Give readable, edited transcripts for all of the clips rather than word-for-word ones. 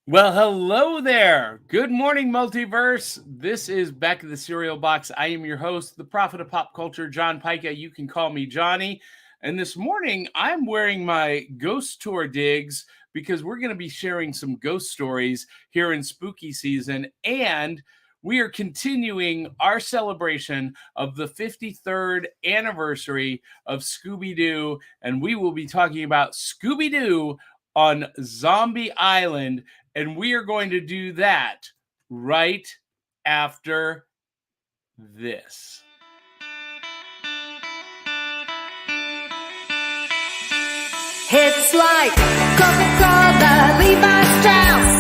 Well, hello there. Good morning, multiverse. This is Back of the Cereal Box. I am your host, the prophet of pop culture, John Pyka. You can call me Johnny. And this morning, I'm wearing my ghost tour digs because we're going to be sharing some ghost stories here in spooky season. And we are continuing our celebration of the 53rd anniversary of Scooby Doo. And we will be talking about Scooby Doo on Zombie Island, and we are going to do that right after this. It's like Coca-Cola, Levi Strauss,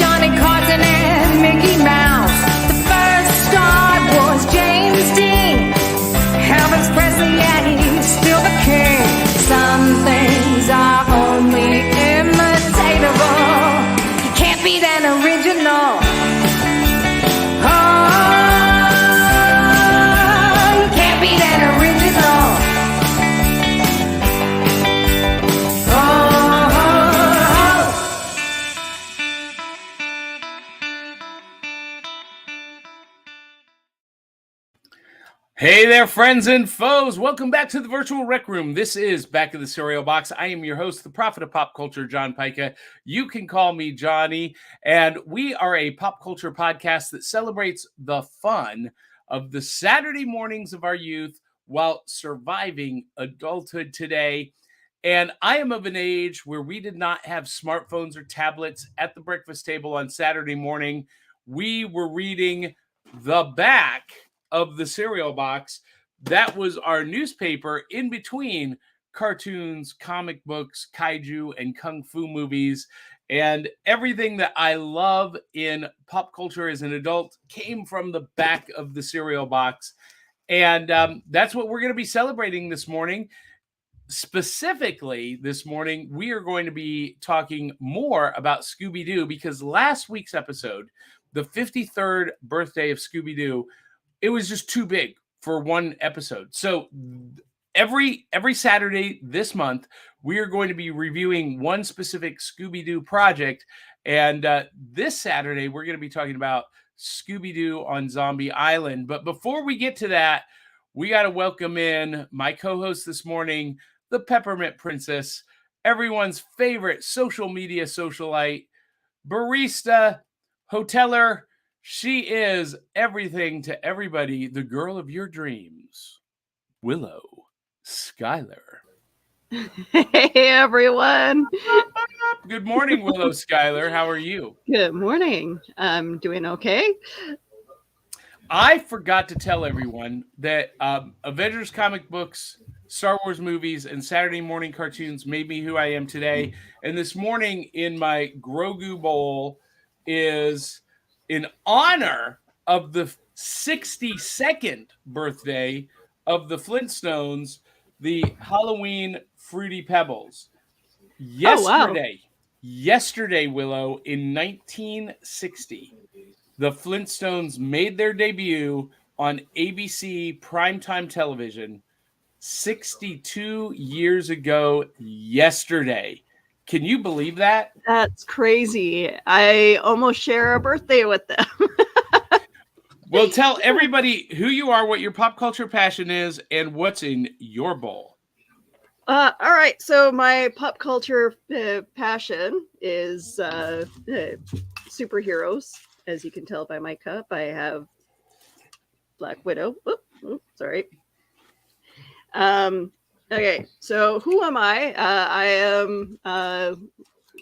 Johnny Carson and Mickey Mouse. The first star was James Dean. Elvis Presley, yeah, he's still the king. Some things are only imitatable. You can't beat an original. Oh, you can't beat an original. Hey there, friends and foes. Welcome back to the virtual rec room. This is Back of the Cereal Box. I am your host, the prophet of pop culture, John Pyka. You can call me Johnny. And we are a pop culture podcast that celebrates the fun of the Saturday mornings of our youth while surviving adulthood today. And I am of an age where we did not have smartphones or tablets at the breakfast table on Saturday morning. We were reading the back of the cereal box. That was our newspaper in between cartoons, comic books, kaiju, and kung fu movies. And everything that I love in pop culture as an adult came from the back of the cereal box. And that's what we're going to be celebrating this morning. Specifically, this morning, we are going to be talking more about Scooby Doo because last week's episode, the 53rd birthday of Scooby Doo, it was just too big for one episode. So every Saturday this month, we are going to be reviewing one specific Scooby-Doo project. And this Saturday, we're going to be talking about Scooby-Doo on Zombie Island. But before we get to that, we got to welcome in my co-host this morning, the Peppermint Princess, everyone's favorite social media socialite, barista, hoteler. She is everything to everybody, the girl of your dreams, Willow Skylor. Hey everyone. Good morning, Willow Skylor. How are you? Good morning. I'm doing okay. I forgot to tell everyone that Avengers comic books, Star Wars movies, and Saturday morning cartoons made me who I am today. And this morning in my Grogu bowl is in honor of the 62nd birthday of the Flintstones, the Halloween Fruity Pebbles. Yesterday, Willow, in 1960, the Flintstones made their debut on ABC primetime television 62 years ago yesterday. Can you believe that? That's crazy. I almost share a birthday with them. Well, tell everybody who you are, what your pop culture passion is, and what's in your bowl. All right. So my pop culture passion is superheroes. As you can tell by my cup, I have Black Widow. Sorry. Okay, so who am I? I am a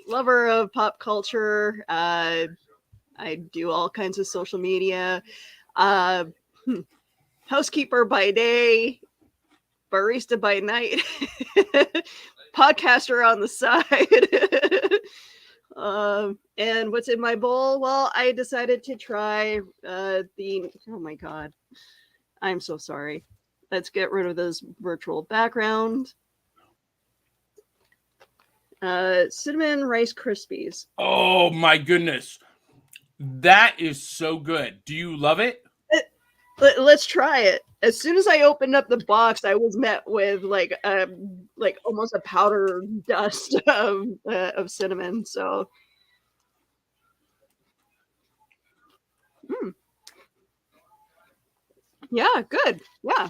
lover of pop culture. I do all kinds of social media. Housekeeper by day, barista by night, podcaster on the side. And what's in my bowl? Well, I decided to try oh my God. I'm so sorry. Let's get rid of this virtual background. Cinnamon Rice Krispies. Oh my goodness. That is so good. Do you love it? Let's try it. As soon as I opened up the box, I was met with like almost a powder dust of cinnamon. So Yeah, good. Yeah.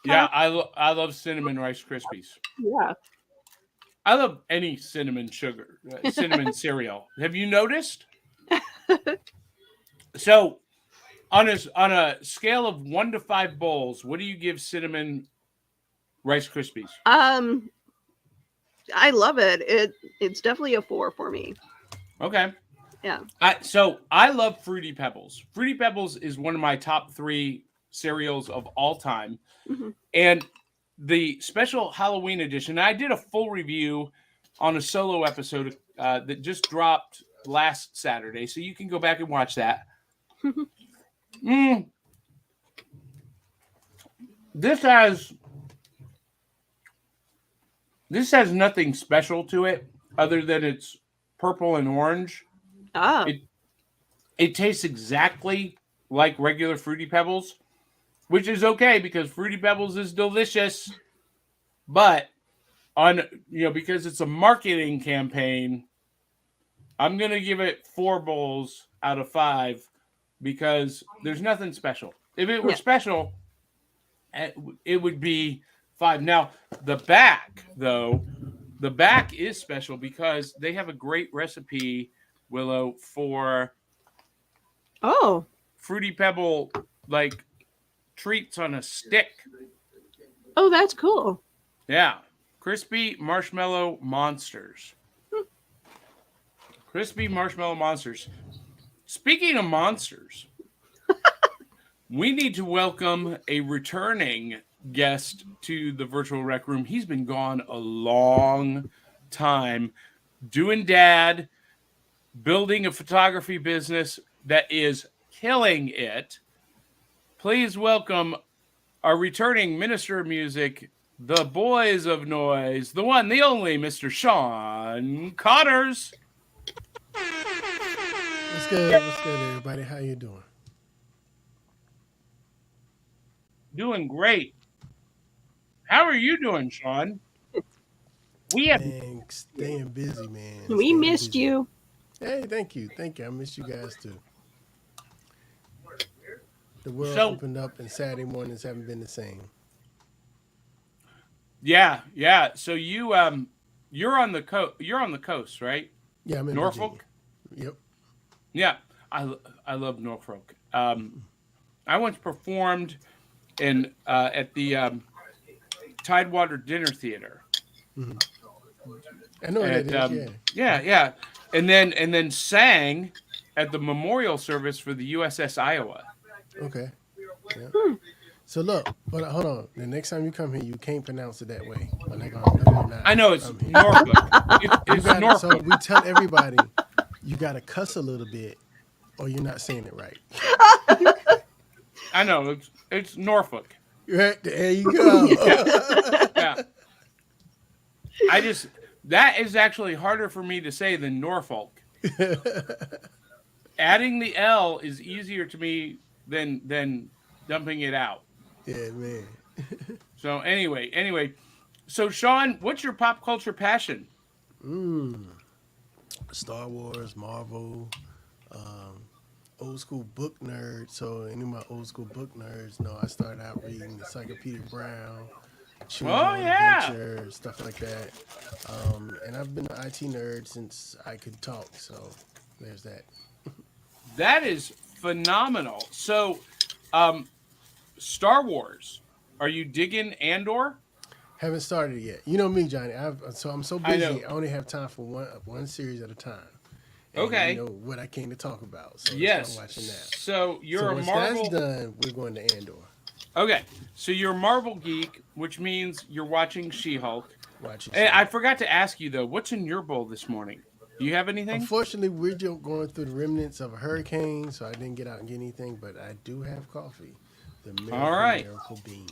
Yeah, I love cinnamon Rice Krispies. Yeah. I love any cinnamon cinnamon cereal. Have you noticed? So on a scale of 1 to 5 bowls, what do you give cinnamon Rice Krispies? I love it. It's definitely a 4 for me. Okay. Yeah. So I love Fruity Pebbles. Fruity Pebbles is one of my top 3 cereals of all time. Mm-hmm. And the special Halloween edition, I did a full review on a solo episode that just dropped last Saturday. So you can go back and watch that. This has nothing special to it other than it's purple and orange. Ah. It tastes exactly like regular Fruity Pebbles, which is okay because Fruity Pebbles is delicious. But because it's a marketing campaign, I'm going to give it 4 bowls out of 5 because there's nothing special. If it were special, it would be 5. Now, the back is special because they have a great recipe, Willow, for Fruity Pebble like treats on a stick. Oh, that's cool. Yeah. Crispy marshmallow monsters. Crispy marshmallow monsters. Speaking of monsters, we need to welcome a returning guest to the virtual rec room. He's been gone a long time, doing dad, building a photography business that is killing it. Please welcome our returning minister of music, the boys of noise, the one, the only, Mr. Sean Connors. What's good? What's good, everybody? How you doing? Doing great. How are you doing, Sean? We have Staying busy, man. We missed you. Hey, thank you. I miss you guys too. The world opened up, and Saturday mornings haven't been the same. Yeah. So you're on the coast. You're on the coast, right? Yeah, I'm in Norfolk. Virginia. Yep. Yeah, I love Norfolk. I once performed at the Tidewater Dinner Theater. Mm-hmm. I know that is. Yeah. And then sang at the memorial service for the USS Iowa. Okay. Yeah. So look, hold on. The next time you come here, you can't pronounce it that way. I know it's Norfolk. It's Norfolk. So we tell everybody you got to cuss a little bit, or you're not saying it right. I know it's Norfolk. Right, there you go. Yeah. That is actually harder for me to say than Norfolk. Adding the L is easier to me than dumping it out. Yeah, man. So anyway, so Sean, what's your pop culture passion? Star Wars, Marvel, old school book nerd. So any of my old school book nerds know I started out reading Encyclopedia Brown, Adventure, stuff like that. And I've been an IT nerd since I could talk. So there's that. That is phenomenal. So, Star Wars, are you digging Andor? Haven't started yet. You know me, Johnny. I'm so busy. I only have time for one series at a time. And okay. You know what I came to talk about. So yes. I'm watching that. So you're once a Marvel. that's done, we're going to Andor. Okay. So you're a Marvel geek, which means you're watching She-Hulk. I forgot to ask you though, what's in your bowl this morning? Do you have anything? Unfortunately, we're just going through the remnants of a hurricane, so I didn't get out and get anything. But I do have coffee. The Miracle Bean.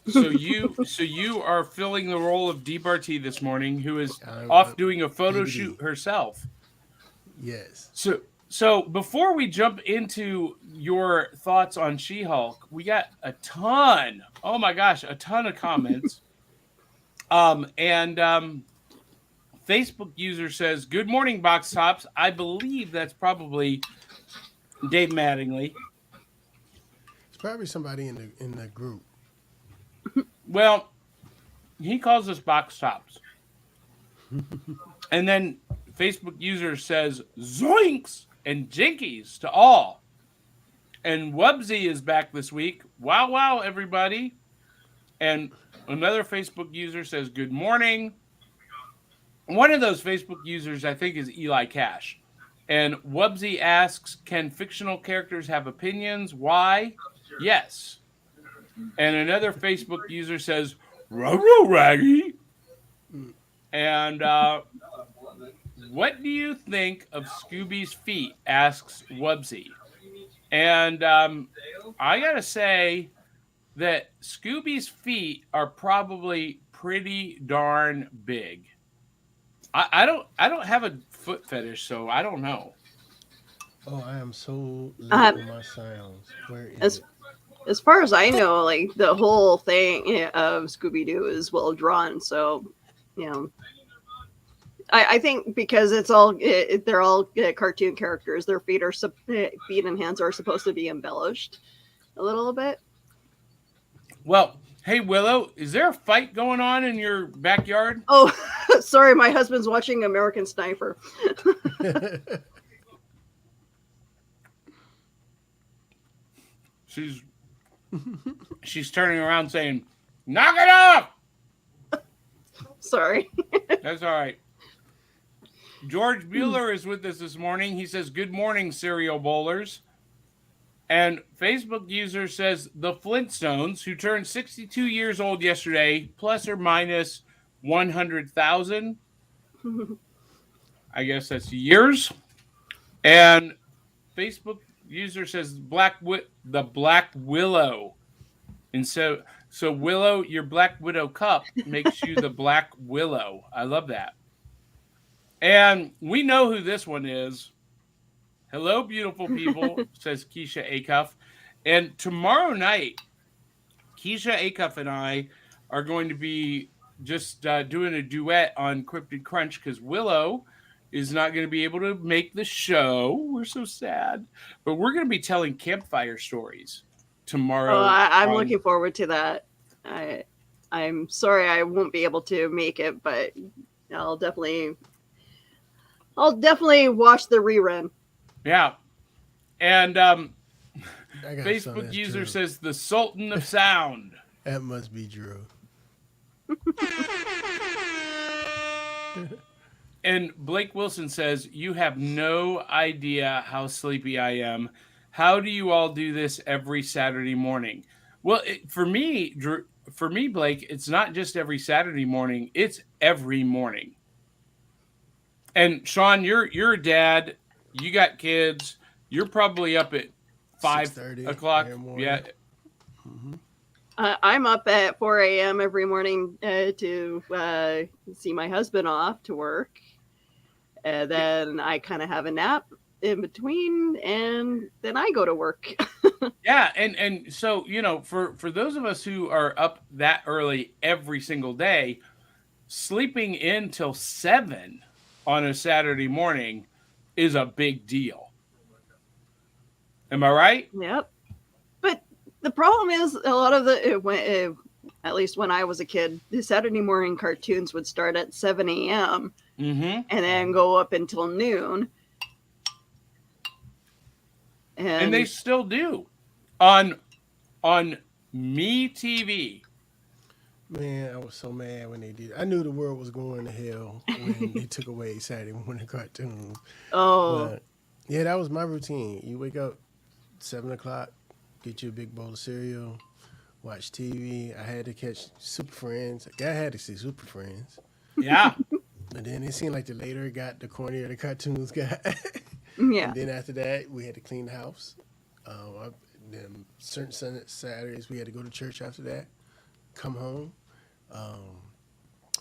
So you are filling the role of DBRT this morning, who is off doing a photo shoot herself. Yes. So before we jump into your thoughts on She-Hulk, we got a ton of comments. Facebook user says, "Good morning, Box Tops." I believe that's probably Dave Mattingly. It's probably somebody in the group. Well, he calls us box tops. And then Facebook user says zoinks and jinkies to all. And Wubsy is back this week. Wow, wow, everybody. And another Facebook user says good morning. One of those Facebook users, I think, is Eli Cash. And Wubsy asks, can fictional characters have opinions? Why? Yes. And another Facebook user says, Ruh-roh, Raggy. And what do you think of Scooby's feet? Asks Wubsy. And I got to say that Scooby's feet are probably pretty darn big. I don't have a foot fetish, so I don't know. Oh, I am so late with my sounds. Where is it? As far as I know, like the whole thing of Scooby Doo is well drawn. So, I think because it's all they're all cartoon characters. Their feet and hands are supposed to be embellished a little bit. Well, hey Willow, is there a fight going on in your backyard? Oh, sorry, my husband's watching American Sniper. She's turning around saying, knock it off! Sorry. That's all right. George Bueller is with us this morning. He says, good morning, cereal bowlers. And Facebook user says, the Flintstones, who turned 62 years old yesterday, plus or minus 100,000. I guess that's years. And Facebook user says the Black Willow. And so Willow, your Black Widow cup makes you the Black Willow. I love that. And we know who this one is. Hello, beautiful people, says Keisha Acuff. And tomorrow night, Keisha Acuff and I are going to be just doing a duet on Cryptid Crunch because Willow is not going to be able to make the show. We're so sad. But we're going to be telling campfire stories tomorrow. Oh, I'm looking forward to that. I'm sorry I won't be able to make it, but I'll definitely watch the rerun. Yeah. And Facebook user says the Sultan of Sound. That must be Drew. And Blake Wilson says, you have no idea how sleepy I am. How do you all do this every Saturday morning? Well, for me, Blake, it's not just every Saturday morning. It's every morning. And Sean, you're a dad. You got kids. You're probably up at 5 o'clock. Yeah. Mm-hmm. I'm up at 4 a.m. every morning to see my husband off to work. And then I kind of have a nap in between, and then I go to work. Yeah, and so, for those of us who are up that early every single day, sleeping in till 7 on a Saturday morning is a big deal. Am I right? Yep. But the problem is a lot of at least when I was a kid, the Saturday morning cartoons would start at 7 a.m. Mm-hmm. and then go up until noon. And they still do on Me TV. Man, I was so mad when they did. I knew the world was going to hell when they took away Saturday morning cartoons. Oh. But, yeah, that was my routine. You wake up 7 o'clock, get you a big bowl of cereal, watch TV. I had to catch Super Friends. I had to see Super Friends. Yeah. And then it seemed like the later it got, the cornier the cartoons got. Yeah. And then after that, we had to clean the house. Then certain Saturdays, we had to go to church after that, come home,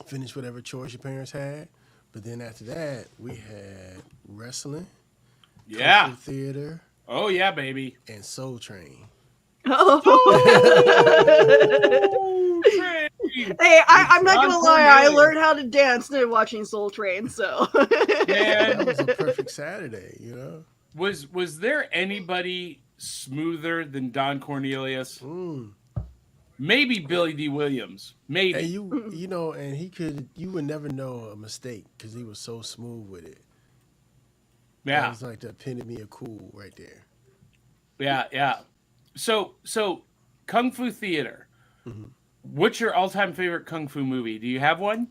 finish whatever chores your parents had. But then after that, we had wrestling, yeah, theater. Oh, yeah, baby. And Soul Train. Oh. Hey, I'm not going to lie. I learned how to dance watching Soul Train, so. That was a perfect Saturday, Was there anybody smoother than Don Cornelius? Maybe Billy D. Williams. Maybe. And you know, and you would never know a mistake because he was so smooth with it. Yeah. That was like the epitome of cool right there. Yeah. So Kung Fu Theater. What's your all-time favorite Kung Fu movie? Do you have one?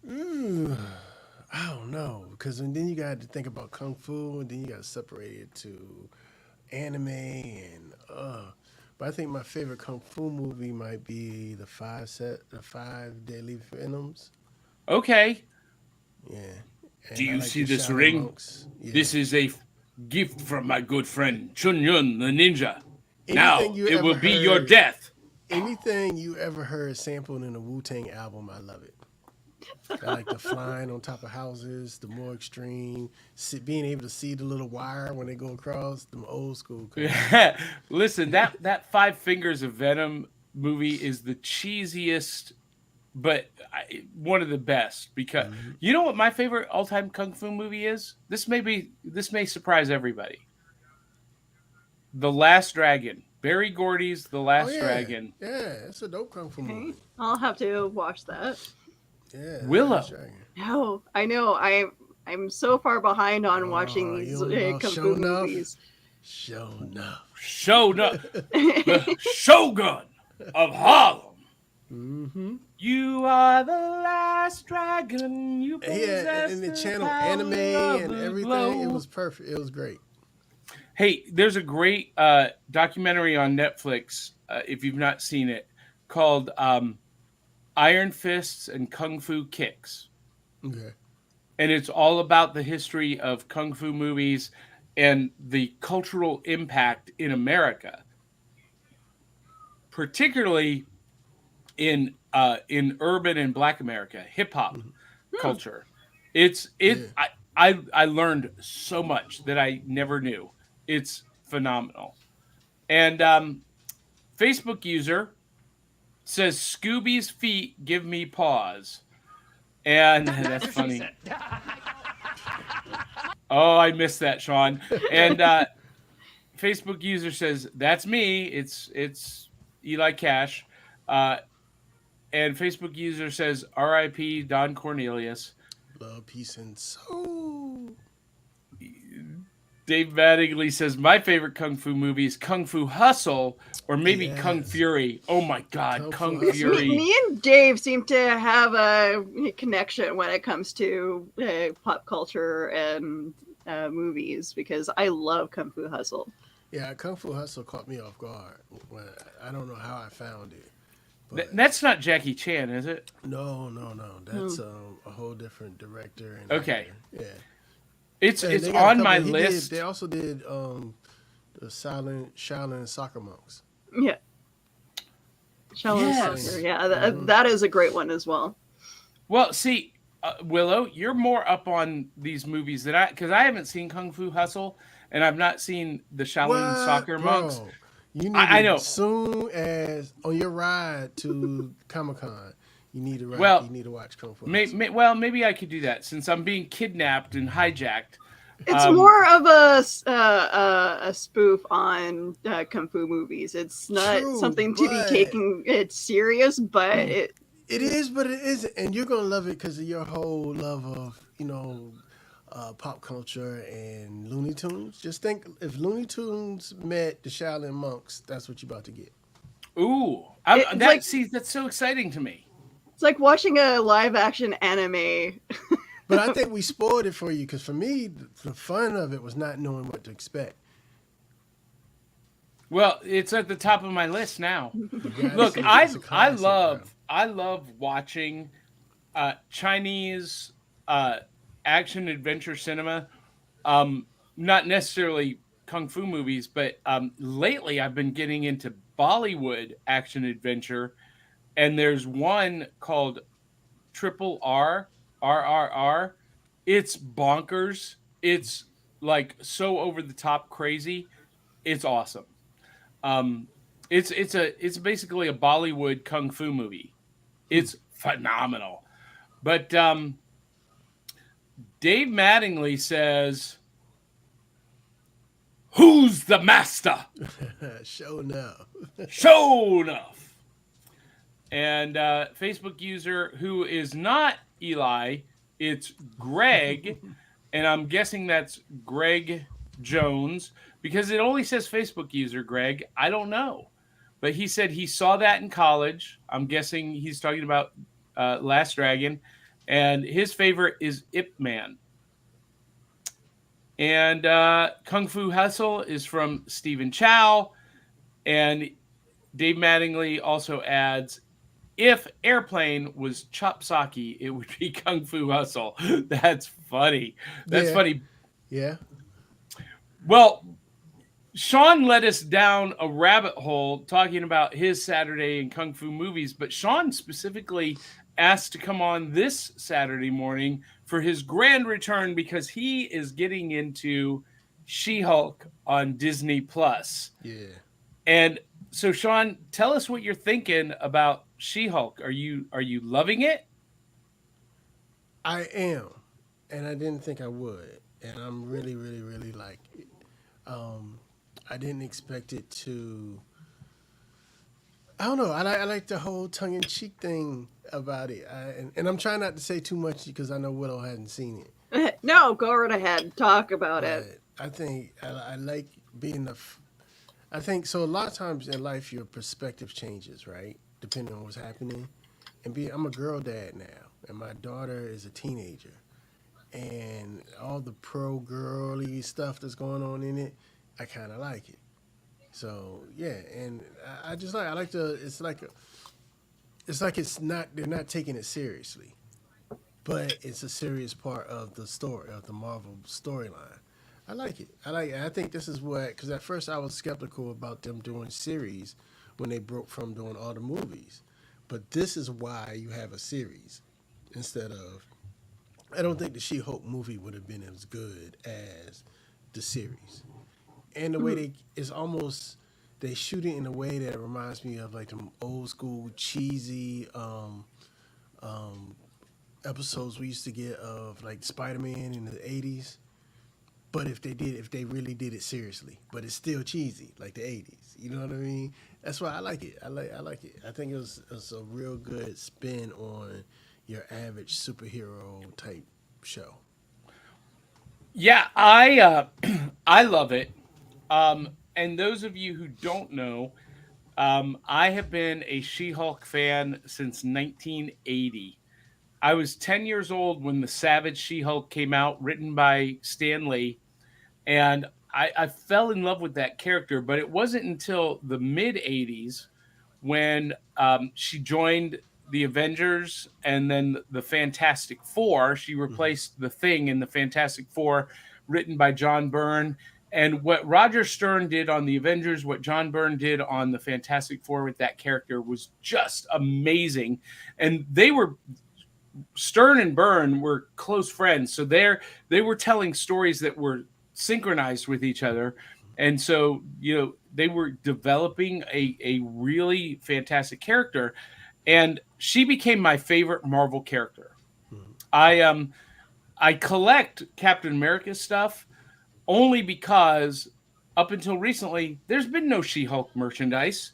I don't know, because then you got to think about Kung Fu, and then you got to separate it to anime, and but I think my favorite Kung Fu movie might be the Five Deadly Venoms. Okay. Yeah. And Do you like see the this Shaolin ring? monks. Yeah. This is a gift from my good friend Chun Yun, the ninja. Now it will be your death. Anything you ever heard sampled in a Wu-Tang album, I love it. I like the flying on top of houses, the more extreme, being able to see the little wire when they go across, the old school. Listen, that Five Fingers of Venom movie is the cheesiest, but one of the best. Because you know what my favorite all-time Kung Fu movie is? This may surprise everybody. The Last Dragon. Barry Gordy's The Last Dragon. Yeah, it's a dope Kung Fu movie. I'll have to watch that. Yeah, Willow. No, I know. I'm so far behind on watching these Kung Fu movies. Show enough. The Shogun of Harlem. You are the last dragon. You possess and the channel power anime of and the everything. glow. It was perfect. It was great. Hey, there's a great documentary on Netflix, if you've not seen it, called Iron Fists and Kung Fu Kicks. Okay. And it's all about the history of Kung Fu movies and the cultural impact in America, particularly in urban and Black America, hip hop culture. I learned so much that I never knew. It's phenomenal. And Facebook user says Scooby's feet give me pause. And that's funny. Oh, I missed that, Sean. And Facebook user says, that's me. It's Eli Cash. And Facebook user says, R.I.P. Don Cornelius. Love, peace, and soul. Dave Mattingly says, my favorite Kung Fu movie is Kung Fu Hustle or maybe Kung Fury. Oh, my God, Kung Fury. Me and Dave seem to have a connection when it comes to pop culture and movies because I love Kung Fu Hustle. Yeah, Kung Fu Hustle caught me off guard. I don't know how I found it. That's not Jackie Chan, is it? No. That's a whole different director. And okay. actor. Yeah. It's on my list. They also did the Shaolin soccer monks. Yeah. Shaolin soccer. Yeah, that is a great one as well. Well, see, Willow, you're more up on these movies than because I haven't seen Kung Fu Hustle and I've not seen the Shaolin soccer monks. You need I know. As soon as on your ride to Comic-Con, you need to you need to watch Kung Fu. Maybe I could do that since I'm being kidnapped and hijacked. It's more of a spoof on Kung Fu movies. It's not something to be taken it serious, but it is, but it isn't, and you're gonna love it because of your whole love of pop culture and Looney Tunes. Just think if Looney Tunes met the Shaolin monks, that's what you're about to get. Ooh, that's so exciting to me. It's like watching a live action anime. But I think we spoiled it for you because for me, the fun of it was not knowing what to expect. Well, it's at the top of my list now. Look, I love watching Chinese action adventure cinema. Not necessarily kung fu movies, but lately I've been getting into Bollywood action adventure. And there's one called RRR. It's bonkers. It's like so over the top crazy. It's awesome. It's basically a Bollywood kung fu movie. It's phenomenal. But Dave Mattingly says Who's the master? Show enough. Show enough. And Facebook user who is not Eli, it's Greg, and I'm guessing that's Greg Jones because it only says Facebook user Greg. I don't know, but he said he saw that in college. I'm guessing he's talking about Last Dragon, and his favorite is Ip Man. And Kung Fu Hustle is from Stephen Chow, and Dave Mattingly also adds, if Airplane was chop sake, it would be Kung Fu Hustle. That's funny. That's funny. Yeah. Well, Sean led us down a rabbit hole talking about his Saturday in Kung Fu movies, but Sean specifically asked to come on this Saturday morning for his grand return because he is getting into She-Hulk on Disney Plus. Yeah. And so, Sean, tell us what you're thinking about She-Hulk. Are you loving it? I am, and I didn't think I would, and I'm really, really, really like it. I didn't expect it to. I don't know. I like the whole tongue-in-cheek thing about it, and I'm trying not to say too much because I know Willow hadn't seen it. No, go right ahead. Talk about it. I think I like being I think so. A lot of times in life, your perspective changes, right? Depending on what's happening. And I'm a girl dad now, and my daughter is a teenager, and all the pro-girly stuff that's going on in it, I kind of like it. So yeah, and I just I like the. It's like it's not. They're not taking it seriously, but it's a serious part of the story of the Marvel storyline. I like it. I think this is what, because at first I was skeptical about them doing series when they broke from doing all the movies. But this is why you have a series instead of, I don't think the She-Hulk movie would have been as good as the series. And the way they shoot it in a way that reminds me of like them old school cheesy episodes we used to get of like Spider-Man in the 80s. But if they really did it seriously, but it's still cheesy, like the 80s. You know what I mean? That's why I like it. I like it. I think it was a real good spin on your average superhero type show. Yeah, I love it. And those of you who don't know, I have been a She-Hulk fan since 1980. I was 10 years old when the Savage She-Hulk came out, written by Stan Lee, and I fell in love with that character, but it wasn't until the mid-'80s when she joined the Avengers and then the Fantastic Four. She replaced the Thing in the Fantastic Four, written by John Byrne. And what Roger Stern did on the Avengers, what John Byrne did on the Fantastic Four with that character was just amazing. And Stern and Byrne were close friends, so they were telling stories that were synchronized with each other, and so they were developing a really fantastic character, and she became my favorite Marvel character. I collect Captain America stuff only because up until recently there's been no She-Hulk merchandise.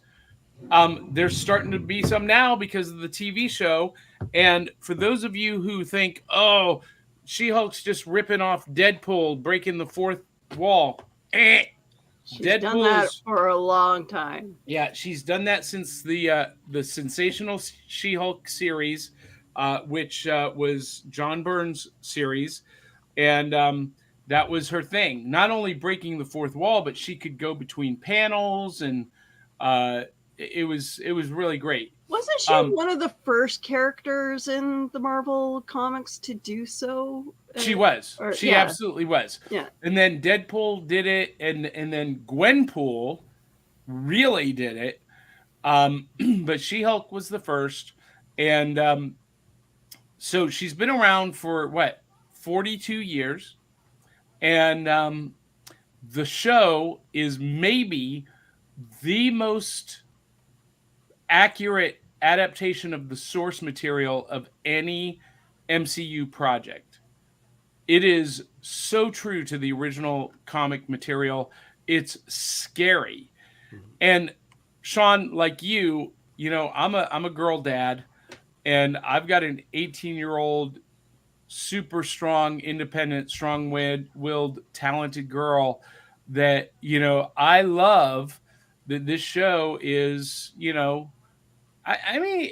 There's starting to be some now because of the TV show. And for those of you who think, oh, She-Hulk's just ripping off Deadpool, breaking the fourth wall. She's done that for a long time. Yeah, she's done that since the Sensational She-Hulk series, which was John Byrne's series. And that was her thing. Not only breaking the fourth wall, but she could go between panels, and it was really great. Wasn't she one of the first characters in the Marvel comics to do so? She was. She absolutely was. Yeah. And then Deadpool did it, and then Gwenpool really did it. But She-Hulk was the first. And so she's been around for, 42 years. And the show is maybe the most accurate adaptation of the source material of any MCU project. It is so true to the original comic material it's scary. Mhm. And Sean, like I'm a girl dad, and I've got an 18-year-old super strong, independent, strong-willed, talented girl that I love. That this show is, I mean,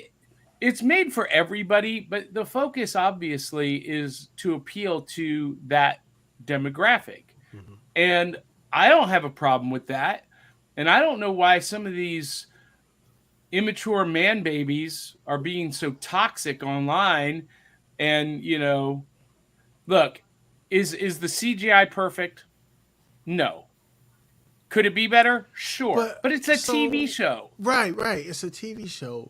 it's made for everybody, but the focus obviously is to appeal to that demographic. Mhm. And I don't have a problem with that. And I don't know why some of these immature man babies are being so toxic online. And, look, is the CGI perfect? No. Could it be better? Sure. But But it's a TV so show. right, right. It's a TV show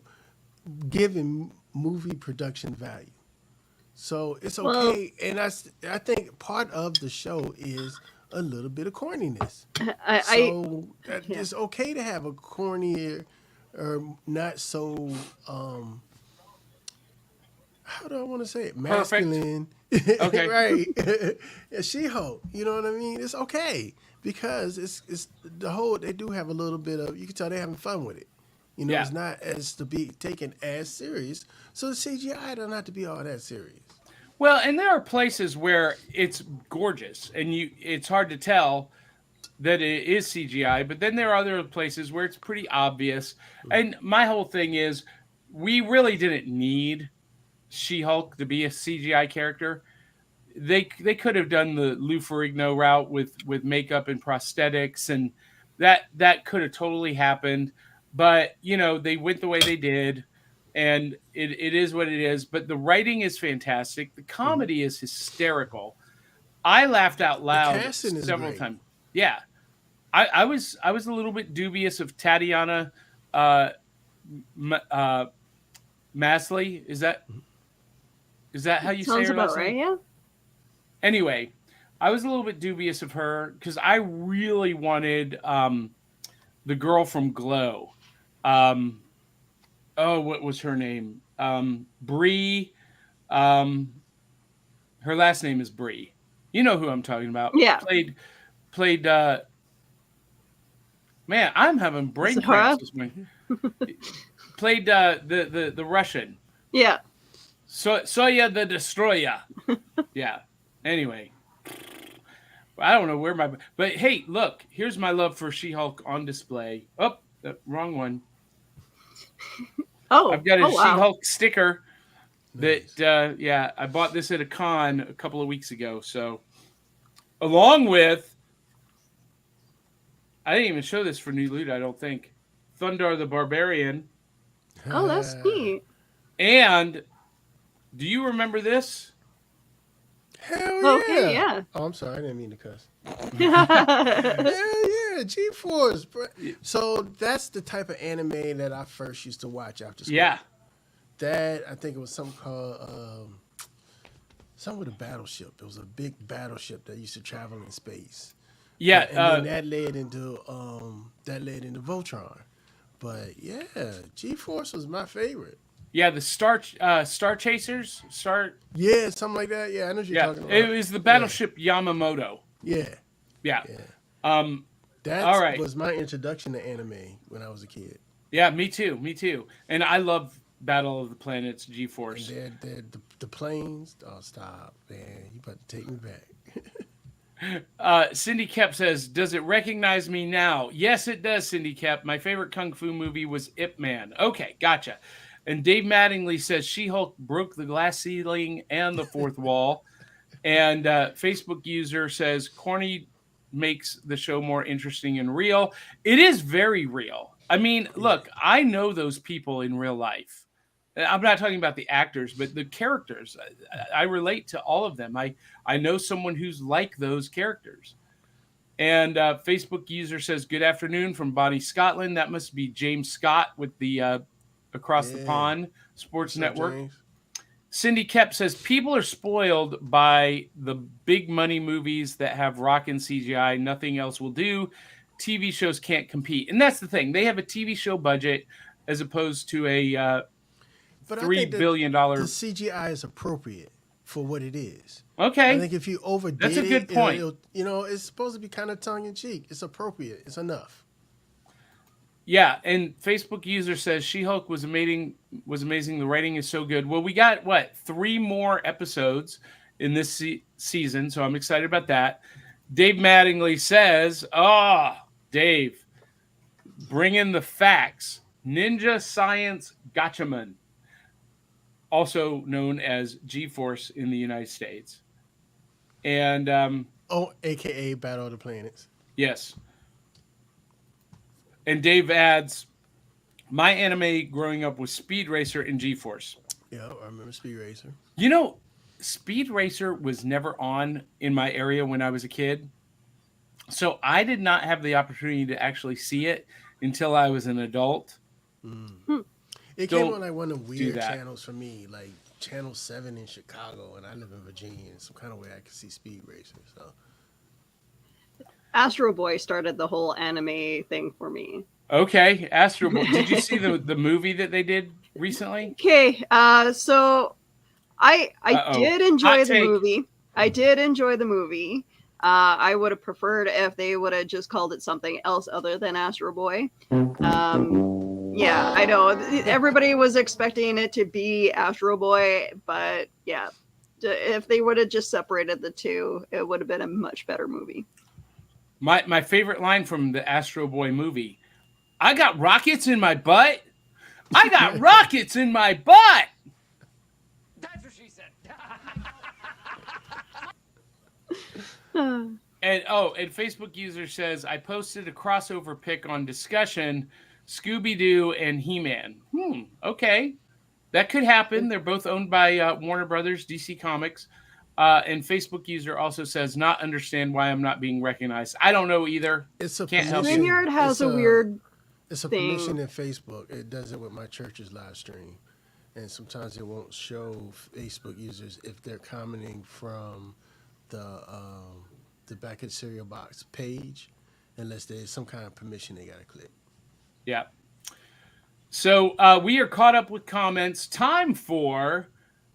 giving movie production value. So it's Well, okay, and I think part of the show is a little bit of corniness. I So yeah. it's okay to have a cornier or not so how do I want to say it, Perfect. masculine, Okay. right? She-Hulk, you know what I mean? It's okay because it's the whole. They do have a little bit of. You can tell they're having fun with it. You know, Yeah. it's not as to be taken as serious. So the CGI don't have to be all that serious. Well, and there are places where it's gorgeous and it's hard to tell that it is CGI, but then there are other places where it's pretty obvious. And my whole thing is we really didn't need She-Hulk to be a CGI character. They could have done the Lou Ferrigno route with makeup and prosthetics, and that could have totally happened. But they went the way they did, and it is what it is. But the writing is fantastic. The Hmm. comedy is hysterical. I laughed out The loud casting is several great. times. Yeah, I was a little bit dubious of Tatiana uh, uh, Masley. Is that how you say Sounds her about last right, name? yeah. Anyway, I was a little bit dubious of her because I really wanted the girl from Glow. Um, oh, what was her name? Bree. Um, her last name is Bree. You know who I'm talking about. Yeah. Played. Man, I'm having brain cramps Zahara? this morning. Played the Russian. Yeah. Soya the Destroyer. Yeah. Anyway, I don't know where but hey, look, here's my love for She-Hulk on display. Oh, the wrong one. Oh. I've got a Oh wow. She-Hulk sticker that Nice. yeah, I bought this at a con a couple of weeks ago. So, along with I didn't even show this for New Loot, I don't think. Thundar the Barbarian. Oh, that's neat. And do you remember this? Hell Okay, yeah! yeah. Oh, I'm sorry, I didn't mean to cuss. Oh, Hell yeah, G-Force. So that's the type of anime that I first used to watch after school. Yeah. That I think it was something called something with a battleship. It was a big battleship that used to travel in space. Yeah, And then that led into Voltron. But yeah, G-Force was my favorite. yeah, the Star Chasers, Yeah, something like that. Yeah, I know what you're yeah, talking it about. was the Yeah, battleship Yamamoto. yeah, Yeah. yeah. Um all That right. was my introduction to anime when I was a kid. Yeah, me too. Me too. And I love Battle of the Planets And G-Force. the planes. Oh, stop, man! You about to take me back. Cindy Kep says, "Does it recognize me now?" Yes, it does, Cindy Kep. My favorite kung fu movie was Ip Man. Okay, gotcha. And Dave Mattingly says She-Hulk broke the glass ceiling and the fourth wall. And Facebook user says corny makes the show more interesting and real. It is very real. I mean, Yeah, look, I know those people in real life. I'm not talking about the actors, but the characters. I relate to all of them. I know someone who's like those characters. And Facebook user says, "Good afternoon from Bonnie, Scotland." That must be James Scott with the Across the yeah. Pond Sports What's up, Network. James? Cindy Kep says people are spoiled by the big money movies that have rockin' CGI. Nothing else will do. TV shows can't compete, and that's the thing. They have a TV show budget as opposed to a But I think $3 that billion. the CGI is appropriate. for what it is. Okay. I think if you overdid That's a good point. It's supposed to be kind of tongue in cheek. It's appropriate. It's enough. Yeah, and Facebook user says She-Hulk was amazing. The writing is so good. Well, we got 3 more episodes in this season, so I'm excited about that. Dave Mattingly says, Dave, bring in the facts. Ninja Science Gotchaman, also known as G-Force in the United States. And AKA Battle of the Planets. Yes. And Dave adds, my anime growing up was Speed Racer and G-Force. Yeah, I remember Speed Racer. Speed Racer was never on in my area when I was a kid. So I did not have the opportunity to actually see it until I was an adult. It came on like one of the weird channels for me, like Channel 7 in Chicago, and I live in Virginia, and some kind of way I could see Speed Racer. So Astro Boy started the whole anime thing for me. Okay, Astro Boy. Did you see the movie that they did recently? Okay, so I did enjoy the movie. I did enjoy the movie. I would have preferred if they would have just called it something else other than Astro Boy. Yeah, I know. Everybody was expecting it to be Astro Boy, but yeah, if they would have just separated the two, it would have been a much better movie. My favorite line from the Astro Boy movie, I got rockets in my butt. I got rockets in my butt. That's what she said. And Facebook user says, I posted a crossover pic on discussion, Scooby Doo and He-Man. Okay. That could happen. They're both owned by Warner Brothers, DC Comics. And Facebook user also says, not understand why I'm not being recognized. I don't know either. Can't help you. StreamYard has a weird It's a thing. permission in Facebook. It does it with my church's live stream. And sometimes it won't show Facebook users if they're commenting from the back of the cereal box page, unless there's some kind of permission they got to click. Yeah. So we are caught up with comments. Time for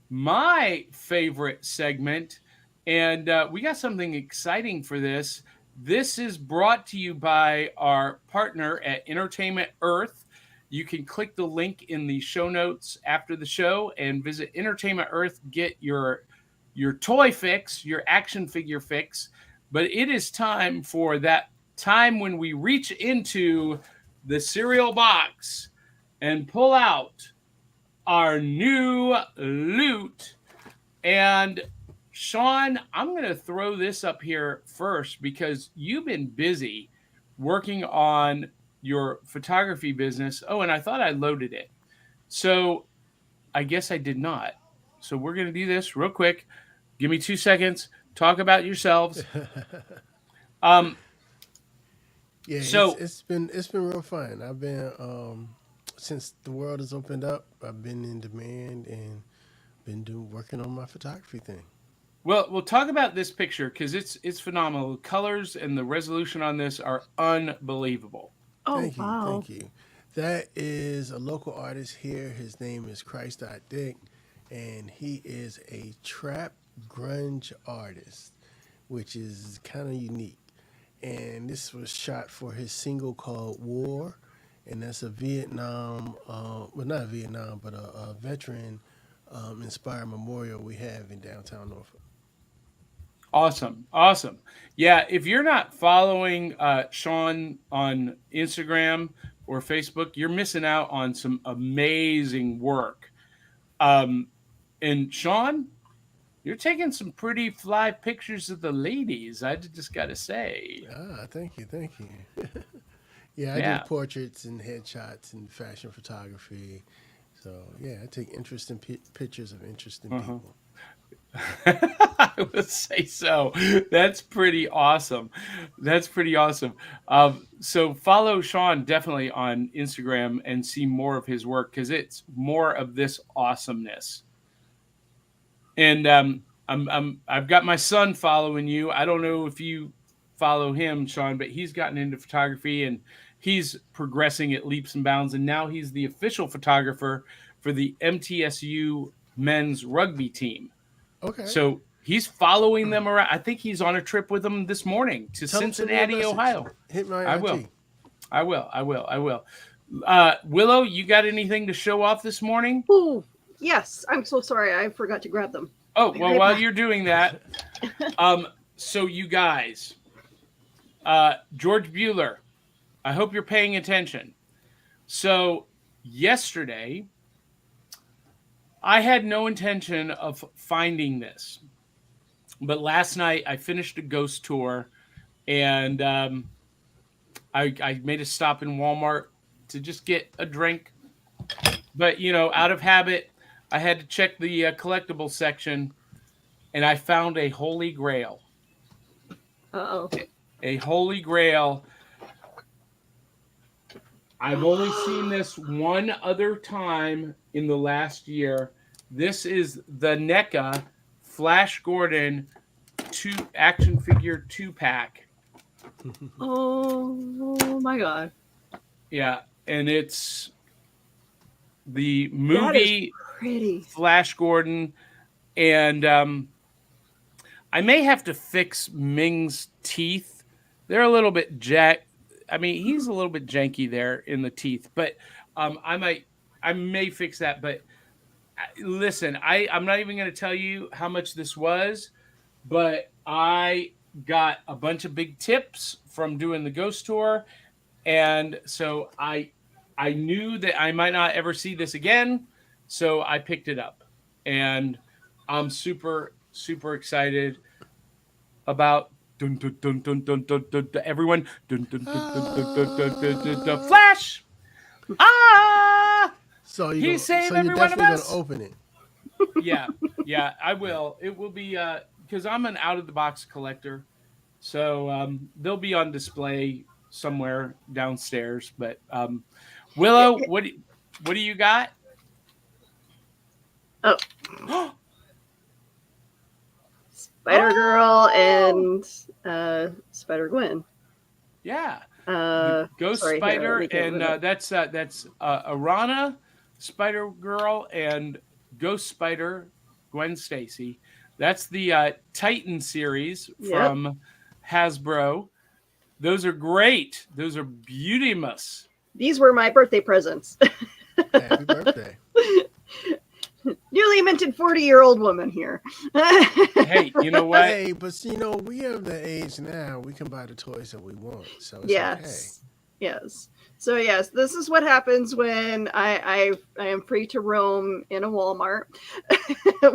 my favorite segment. And we got something exciting for this. This is brought to you by our partner at Entertainment Earth. You can click the link in the show notes after the show and visit Entertainment Earth, get your toy fix, your action figure fix. But it is time for that time when we reach into the cereal box and pull out our new loot. And Sean, I'm going to throw this up here first because you've been busy working on your photography business. Oh, and I thought I loaded it. So I guess I did not. So we're going to do this real quick. Give me 2 seconds. Talk about yourselves. Yeah, so it's been real fun. I've been since the world has opened up, I've been in demand and been working on my photography thing. Well, we'll talk about this picture because it's phenomenal. The colors and the resolution on this are unbelievable. Oh, Thank you, wow. thank you. That is a local artist here. His name is Christ.Dick, and he is a trap grunge artist, which is kind of unique. And this was shot for his single called War, and that's a Vietnam, well, not Vietnam, but a veteran inspired memorial we have in downtown Norfolk. Awesome. Yeah, if you're not following Sean on Instagram or Facebook, you're missing out on some amazing work. And Sean, you're taking some pretty fly pictures of the ladies. I just got to say. Thank you. Yeah, I do portraits and headshots and fashion photography. So, yeah, I take interesting pictures of interesting people. I would say so. That's pretty awesome. So follow Sean definitely on Instagram and see more of his work because it's more of this awesomeness. And I've got my son following you. I don't know if you follow him, Sean, but he's gotten into photography and he's progressing at leaps and bounds. And now he's the official photographer for the MTSU men's rugby team. Okay. So he's following them around. I think he's on a trip with them this morning to Tell him to send me a Cincinnati, message. Ohio. Hit my I IG. will. I will. Willow, you got anything to show off this morning? Oh, yes. I'm so sorry. I forgot to grab them. Oh, Be well, right while back. you're doing that, so you guys, George Bueller, I hope you're paying attention. So yesterday, I had no intention of finding this, but last night I finished a ghost tour, and I made a stop in Walmart to just get a drink. But, out of habit, I had to check the collectible section, and I found a holy grail. Uh-oh. A holy grail. I've only seen this one other time in the last year. This is the Neca Flash Gordon action figure 2-pack. Oh my God. Yeah, and it's the That movie is pretty. Flash Gordon, and I may have to fix Ming's teeth. They're a little bit he's a little bit janky there in the teeth, but I may fix that. But listen, I'm not even going to tell you how much this was, but I got a bunch of big tips from doing the ghost tour, and so I knew that I might not ever see this again, so I picked it up, and I'm super, super excited about dun, dun, dun, dun, dun, dun, dun, dun, everyone dun, dun, dun, dun, dun, dun, dun, dun, dun, dun, Flash! So He saved you're every one of definitely us. gonna open it. Yeah, I will. It will be because I'm an out of the box collector, so they'll be on display somewhere downstairs. But Willow, what do you got? Oh. Spider Girl and Spider Gwen. Yeah, Ghost sorry, Spider, here, and that's Arana, Spider Girl, and Ghost Spider, Gwen Stacy. That's the Titan series from Hasbro. Those are great. Those are beautimous. These were my birthday presents. Happy birthday. Newly minted 40-year-old woman here. Hey, you know what? Hey, but we have the age now. We can buy the toys that we want. So it's Yes. Yes. So yes, this is what happens when I am free to roam in a Walmart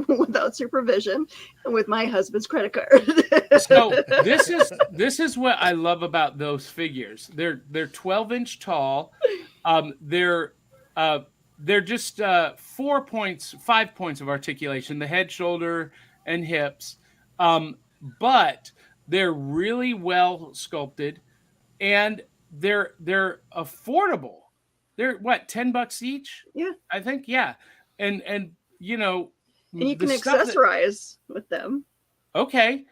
without supervision with my husband's credit card. So this is what I love about those figures. They're 12-inch tall. They're just 5 points of articulation: the head, shoulder, and hips. But they're really well sculpted, and they're affordable. They're what, $10 each? Yeah, I think. Yeah, and you know, and you the can stuff accessorize with them. Okay.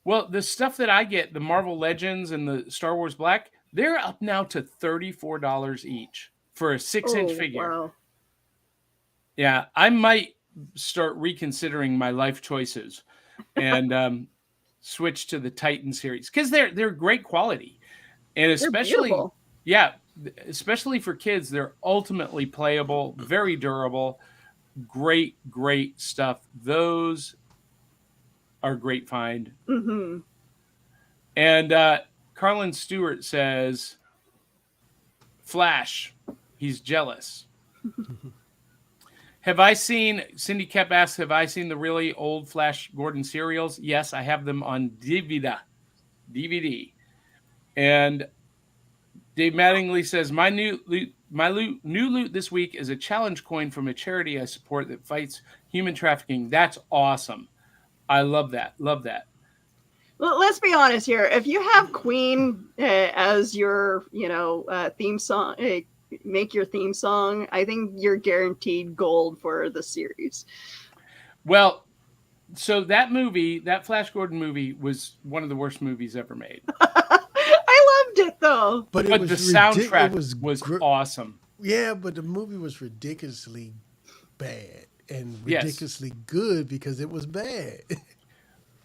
Well, the stuff that I get, the Marvel Legends and the Star Wars Black, they're up now to $34 each for a 6-inch figure. Wow. Yeah, I might start reconsidering my life choices and switch to the Titan series because they're great quality, and especially especially for kids, they're ultimately playable, very durable, great stuff. Those are great find. Mm-hmm. And Carlin Stewart says, Flash, he's jealous. Cindy Kep asks, have I seen the really old Flash Gordon serials? Yes, I have them on DVD. And Dave Mattingly says, my new loot this week is a challenge coin from a charity I support that fights human trafficking. That's awesome. I love that. Well, let's be honest here. If you have Queen as your, theme song, make your theme song, I think you're guaranteed gold for the series. Well, so that Flash Gordon movie was one of the worst movies ever made. I loved it though. But the soundtrack was awesome. Yeah, but the movie was ridiculously bad. and Yes. ridiculously good because it was bad.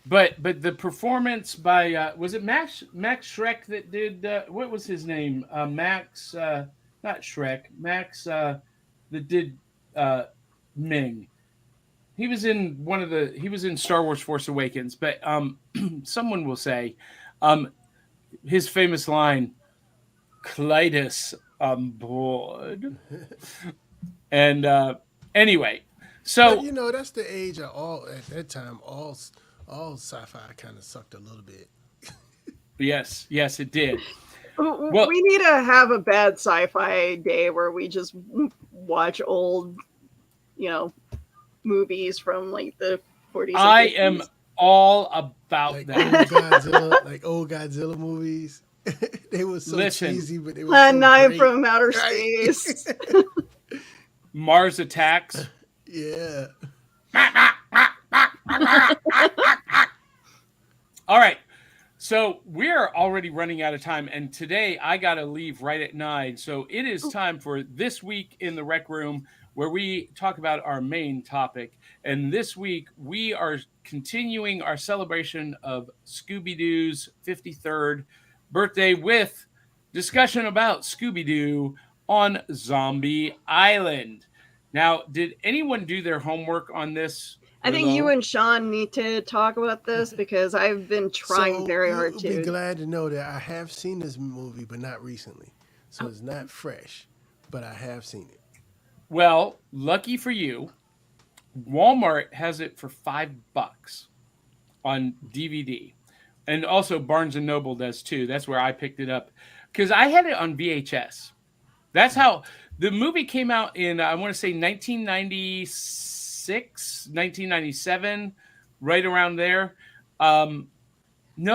But the performance by was it Max Shrek that did what was his name? Max not Shrek. Max that did Ming. He was in Star Wars Force Awakens, but someone will say his famous line, Clytus on board. And anyway, But so you know, that's the age of all at that time. All sci-fi kind of sucked a little bit. yes, it did. Well, We need to have a bad sci-fi day where we just watch old, you know, movies from like the 40s and 50s. I am all about Like that. old Godzilla movies. They were so Listen, cheesy, but they were so Knife great. from Outer Right? Space. Mars Attacks. Yeah. All right. So we're already running out of time, and today I got to leave right at 9. So it is time for This Week in the Rec Room, where we talk about our main topic. And this week we are continuing our celebration of Scooby Doo's 53rd birthday with discussion about Scooby Doo on Zombie Island. Now, did anyone do their homework on this? I think you Willow? and Sean need to talk about this because I've been trying So very hard you'll be to. glad to know that I have seen this movie, but not recently. So it's not fresh, but I have seen it. Well, lucky for you, Walmart has it for $5 on DVD. And also Barnes and Noble does too. That's where I picked it up because I had it on VHS. That's how the movie came out in, I want to say 1996, 1997, right around there. No,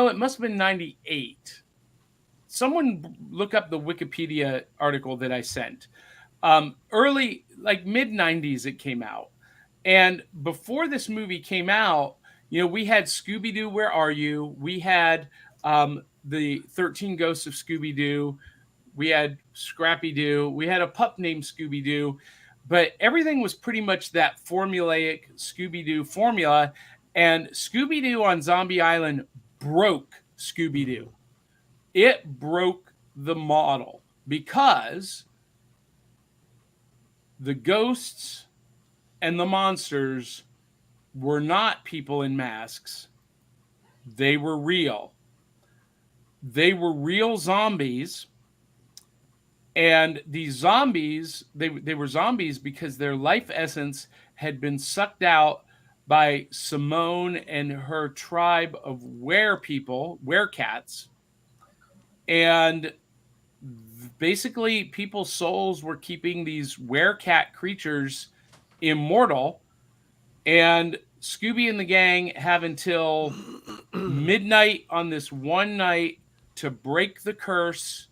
it must have been 98. Someone look up the Wikipedia article that I sent. Early, like mid 90s, it came out. And before this movie came out, we had Scooby Doo, Where Are You? We had the 13 Ghosts of Scooby Doo. We had Scrappy Doo. We had a pup named Scooby Doo. But everything was pretty much that formulaic Scooby Doo formula. And Scooby Doo on Zombie Island broke Scooby Doo. It broke the model because the ghosts and the monsters were not people in masks. They were real. They were real zombies. And these zombies, they were zombies because their life essence had been sucked out by Simone and her tribe of werecats. And basically, people's souls were keeping these werecat creatures immortal. And Scooby and the gang have until midnight on this one night to break the curse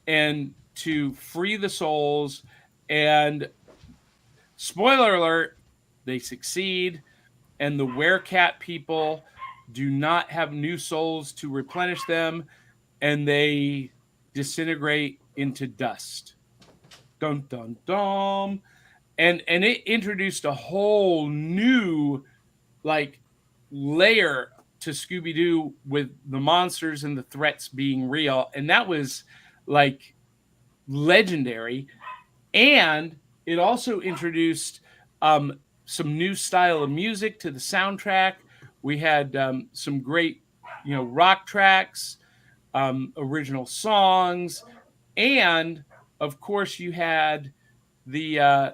and to free the souls. And spoiler alert, they succeed. And the werecat people do not have new souls to replenish them. And they disintegrate into dust. Dun, dun, dun. And it introduced a whole new layer to Scooby-Doo with the monsters and the threats being real. And that was legendary. And it also introduced some new style of music to the soundtrack. We had some great, rock tracks, original songs, and of course you had the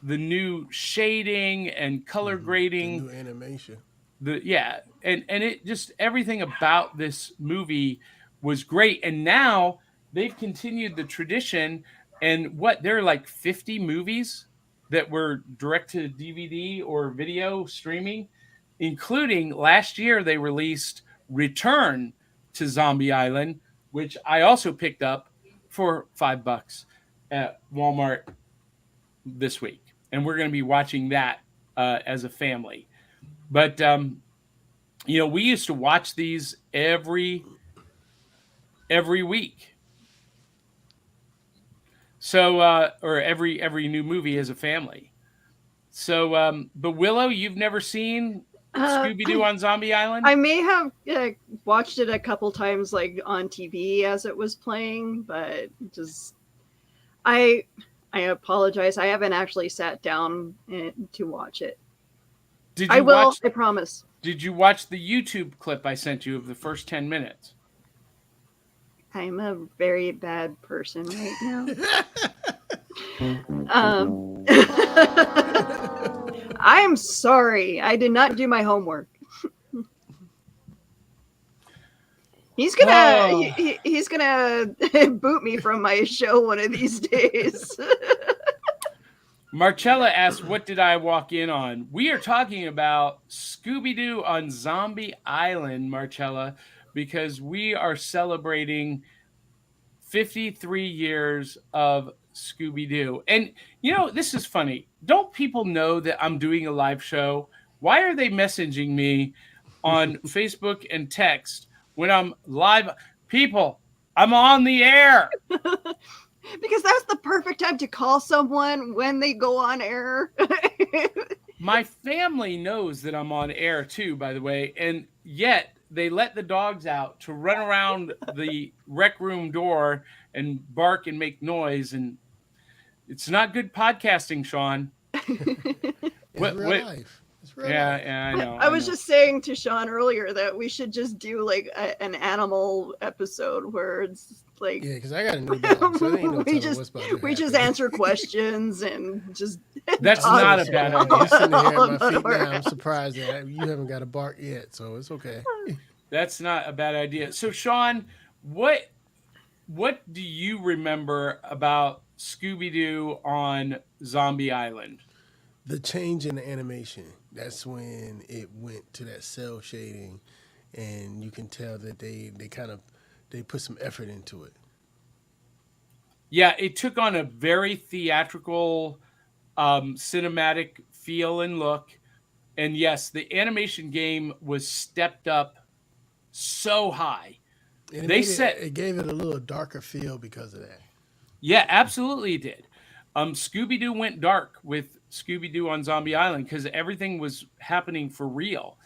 new shading and color grading, The new animation. And it just everything about this movie was great. And now they've continued the tradition. And there are like 50 movies that were direct to DVD or video streaming, including last year they released Return to Zombie Island, which I also picked up for $5 at Walmart this week. And we're going to be watching that as a family. But, we used to watch these every week. So, or every new movie as a family. So, but Willow, you've never seen Scooby Doo on Zombie Island? I may have watched it a couple times, like on TV as it was playing, but just I apologize. I haven't actually sat down to watch it. I will. I promise. Did you watch the YouTube clip I sent you of the first 10 minutes? I'm a very bad person right now. I'm sorry. I did not do my homework. He's gonna boot me from my show one of these days. Marcella asked, what did I walk in on? We are talking about Scooby Doo on Zombie Island, Marcella, because we are celebrating 53 years of Scooby Doo. And, this is funny. Don't people know that I'm doing a live show? Why are they messaging me on Facebook and text when I'm live? People, I'm on the air. Because that's the perfect time to call someone when they go on air. My family knows that I'm on air too, by the way, and yet they let the dogs out to run around the rec room door and bark and make noise, and it's not good podcasting, Sean. It's real life. Yeah, I know. I was just saying to Sean earlier that we should just do like an animal episode where it's like, yeah, because I got a new dog, so ain't no we just answer questions and just. That's not a bad idea. I'm sitting here at my feet now. I'm surprised that you haven't got a bark yet, so it's okay. That's not a bad idea. So, Sean, what do you remember about Scooby Doo on Zombie Island? The change in the animation. That's when it went to that cell shading, and you can tell that they put some effort into it. Yeah, it took on a very theatrical, cinematic feel and look. And yes, the animation game was stepped up so high. And it gave it a little darker feel because of that. Yeah, absolutely it did. Scooby-Doo went dark with Scooby-Doo on Zombie Island because everything was happening for real.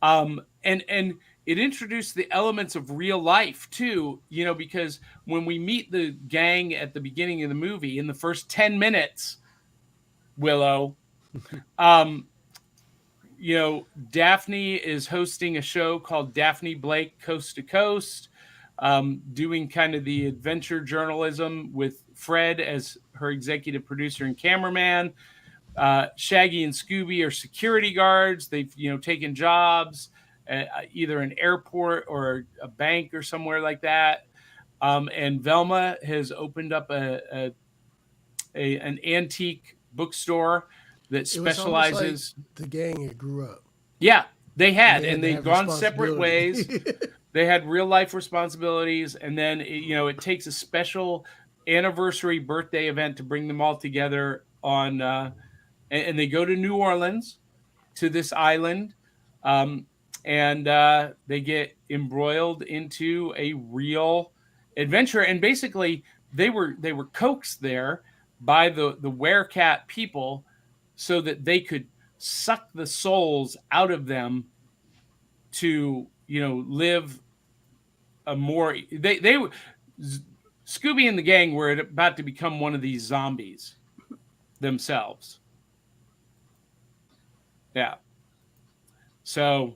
And it introduced the elements of real life too, because when we meet the gang at the beginning of the movie, in the first 10 minutes, Willow, Daphne is hosting a show called Daphne Blake Coast to Coast, doing kind of the adventure journalism with Fred as her executive producer and cameraman. Shaggy and Scooby are security guards. They've, taken jobs at either an airport or a bank or somewhere like that. And Velma has opened up an antique bookstore that specializes. Like the gang had grew up. Yeah, they had, and they've gone separate ways. They had real life responsibilities, and then it takes a special anniversary birthday event to bring them all together on, and they go to New Orleans, to this island, and they get embroiled into a real adventure. And basically, they were coaxed there by the werecat people so that they could suck the souls out of them to live a more they were Scooby and the gang were about to become one of these zombies themselves. Yeah. So,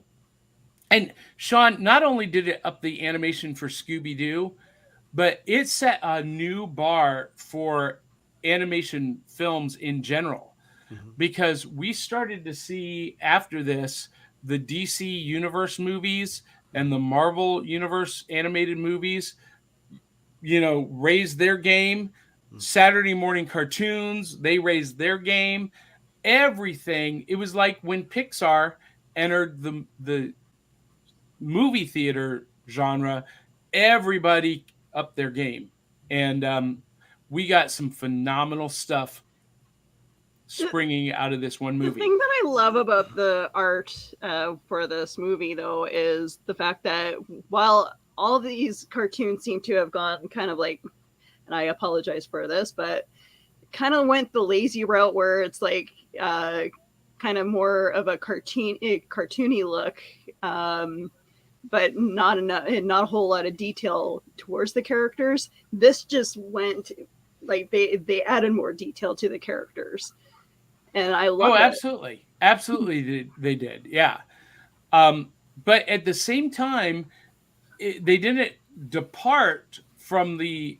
and Sean, not only did it up the animation for Scooby Doo, but it set a new bar for animation films in general. Because we started to see after this the DC Universe movies and the Marvel Universe animated movies, raise their game. Saturday morning cartoons, they raised their game. Everything. It was like when Pixar entered the movie theater genre, everybody upped their game. And we got some phenomenal stuff springing out of this one movie. The thing that I love about the art for this movie, though, is the fact that while all of these cartoons seem to have gone kind of like, and I apologize for this, but kind of went the lazy route where it's like kind of more of a cartoony look, but not a whole lot of detail towards the characters. This just went like they added more detail to the characters, and I love it. Absolutely, they did, yeah. But at the same time, they didn't depart from the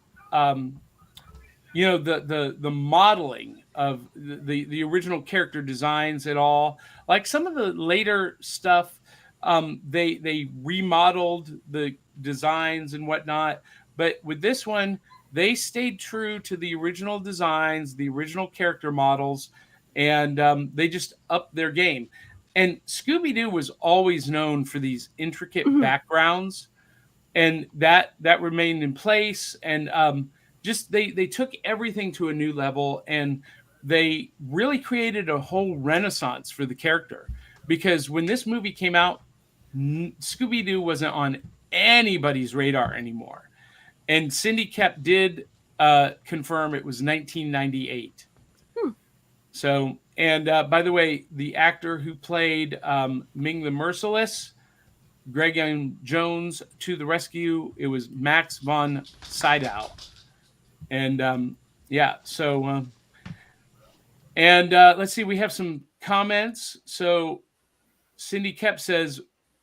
the modeling of the original character designs at all. Like some of the later stuff, they remodeled the designs and whatnot. But with this one, they stayed true to the original designs, the original character models, and they just upped their game. And Scooby Doo was always known for these intricate backgrounds, and that remained in place. And just they took everything to a new level, and they really created a whole renaissance for the character. Because when this movie came out, Scooby Doo wasn't on anybody's radar anymore. And Cindy Kep did confirm it was 1998. So, and by the way, the actor who played Ming the Merciless, Greg Young Jones, to the rescue, it was Max von Sydow. And so, let's see, we have some comments. So Cindy Kep says,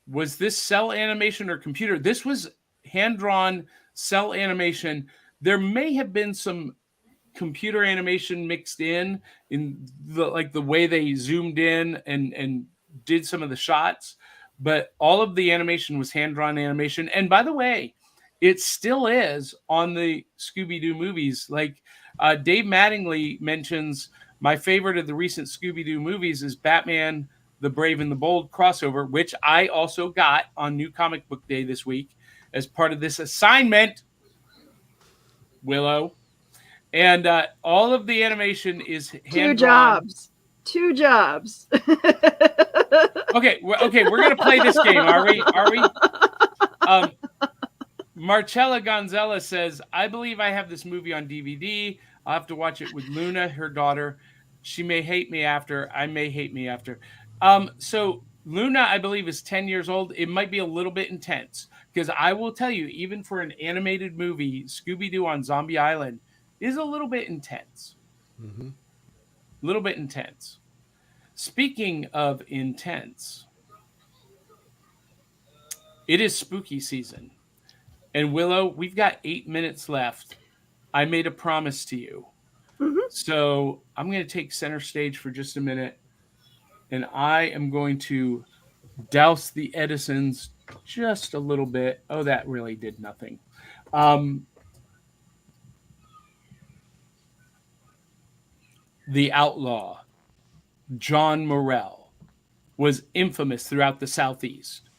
was this cell animation or computer? This was hand-drawn cell animation. There may have been some computer animation mixed in the way they zoomed in and did some of the shots, but all of the animation was hand-drawn animation. And by the way, it still is on the Scooby-Doo movies. Like Dave Mattingly mentions, my favorite of the recent Scooby-Doo movies is Batman the Brave and the Bold crossover, which I also got on New Comic Book Day this week as part of this assignment, Willow. And all of the animation is hand-drawn. Two jobs. Okay, we're going to play this game, are we? Marcella Gonzalez says, I believe I have this movie on DVD. I'll have to watch it with Luna, her daughter. She may hate me after. I may hate me after. So Luna, I believe, is 10 years old. It might be a little bit intense, because I will tell you, even for an animated movie, Scooby-Doo on Zombie Island is a little bit intense. A little bit intense. Speaking of intense, it is spooky season. And Willow, we've got 8 minutes left. I made a promise to you. So I'm going to take center stage for just a minute. And I am going to douse the Edisons just a little bit. Oh, that really did nothing. The Outlaw, John Morrell, was infamous throughout the Southeast.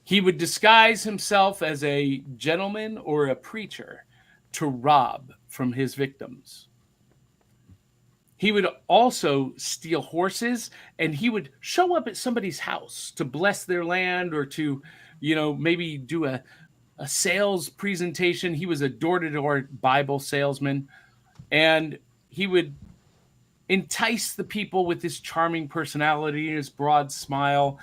He would disguise himself as a gentleman or a preacher to rob from his victims. He would also steal horses, and he would show up at somebody's house to bless their land or to, maybe do a sales presentation. He was a door-to-door Bible salesman, and he would entice the people with his charming personality and his broad smile.